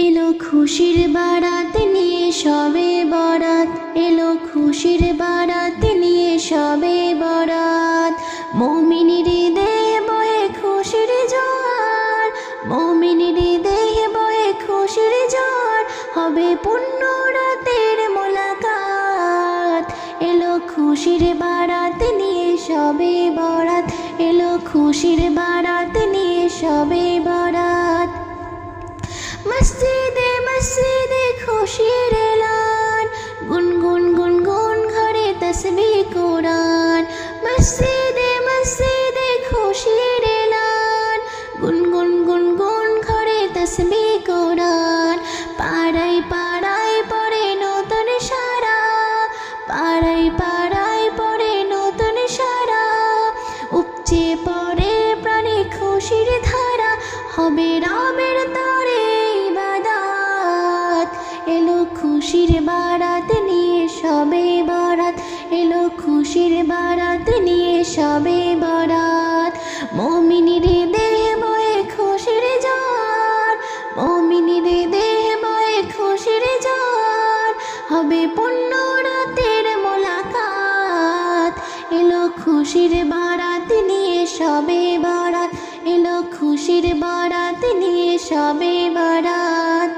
এলো খুশির বারাত নিয়ে সবে বরাত, এলো খুশির বারাত নিয়ে সবে বরাত। মুমিনের হৃদয়ে বয়ে খুশির জোয়ার, মুমিনের হৃদয়ে বয়ে খুশির জোয়ার, হবে পূর্ণ রাতের মোলাকাত। এলো খুশির বারাত নিয়ে সবে বরাত, এলো খুশির বারাত নিয়ে সবে বরাত। মসজিদে মসজিদে খুশির এলান, গুনগুন গুনগুন ঘরে তসবিহ কুরআন। মসজিদে মসজিদে খুশির এলান, গুনগুন গুনগুন ঘরে তসবিহ কুরআন। পাড়ায় পাড়ায় পড়ে নতুন সারা, পাড়ায় পাড়ায় পড়ে নতুন সারা। উপচে পড়ে প্রাণে খুশির ধারা, হবে রবের তরে ইবাদত। এলো খুশির বারাত নিয়ে সবে বরাত, এলো খুশির বারাত নিয়ে সবে বরাত। মুমিনের হৃদয়ে বয়ে খুশির জোয়ার, মুমিনের হৃদয়ে বয়ে খুশির জোয়ার, হবে পূর্ণ রাতের মোলাকাত। এলো খুশির বারাত নিয়ে সবে বরাত, এলো খুশির বারাত নিয়ে সবে বরাত।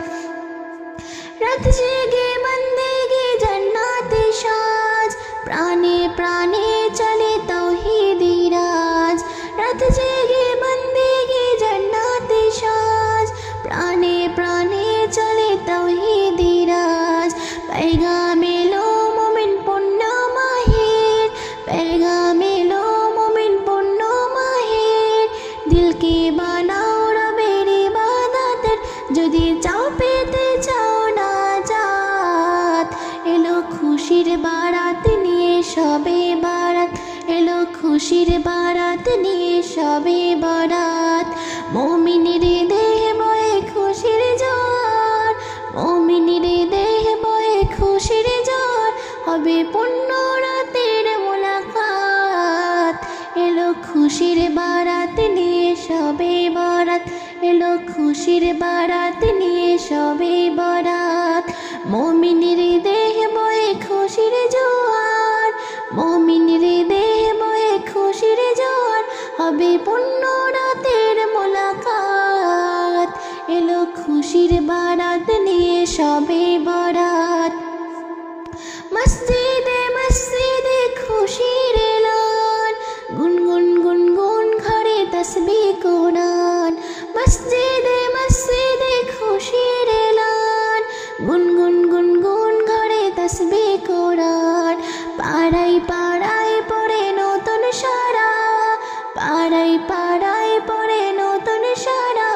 রাত জেগে বন্দেগি জান্নাতে সাজ, প্রাণে প্রাণে চলে তাওহীদি রাজ। রাত জেগে বন্দেগি জান্নাতে সাজ, প্রাণে প্রাণে চলে তাওহীদি রাজ। पैगाम एलो मोमिन पुण्य माहिर, पैगाम एलो मोमिन पुण्य माहिर। दिल के बानाओ रबेर इबादतेर, যদি চাও পেতে চাও নাজাত। এলো খুশির বারাত নিয়ে সবে বরাত, এলো খুশির বারাত নিয়ে সবে বরাত। মুমিনের হৃদয়ে বয়ে খুশির জোয়ার, মুমিনের হৃদয়ে বয়ে খুশির জোয়ার, হবে পূর্ণ রাতের মোলাকাত। এলো খুশির বারাত নিয়ে সবে বরাত, এলো খুশির বারাত নিয়ে সবে বরাত। মুমিনের হৃদয়ে বয়ে খুশির জোয়ার, মুমিনের হৃদয়ে বয়ে খুশির জোয়ার, হবে পূর্ণ রাতের মোলাকাত। এলো খুশির বারাত নিয়ে সবে বরাত। মসজিদে মসজিদে খুশির এলান, গুনগুন গুনগুন ঘরে তসবিহ কুরআন। মসজিদে মসজিদে খুশির এলান, গুনগুন গুনগুন ঘরে তসবিহ কুরআন। পাড়ায় পাড়ায় পড়ে নতুন সারা, পাড়ায় পাড়ায় পড়ে নতুন সারা।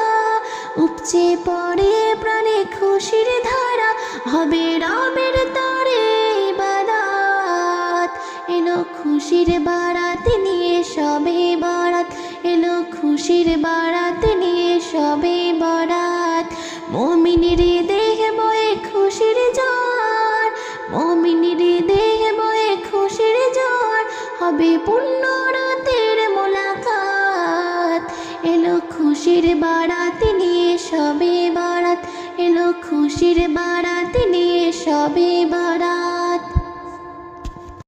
উপচে পড়ে প্রাণে খুশির ধারা, হবে রবের তরে ইবাদত। এলো খুশির বারাত নিয়ে সবে বরাত, এলো খুশির বারাত নিয়ে সবে বরাত। মুমিনের হৃদয়ে বয়ে খুশির জোয়ার, মুমিনের হৃদয়ে বয়ে খুশির জোয়ার, হবে পূর্ণ রাতের মোলাকাত। এলো খুশির বারাত নিয়ে সবে বরাত, এলো খুশির বারাত নিয়ে সবে বরাত।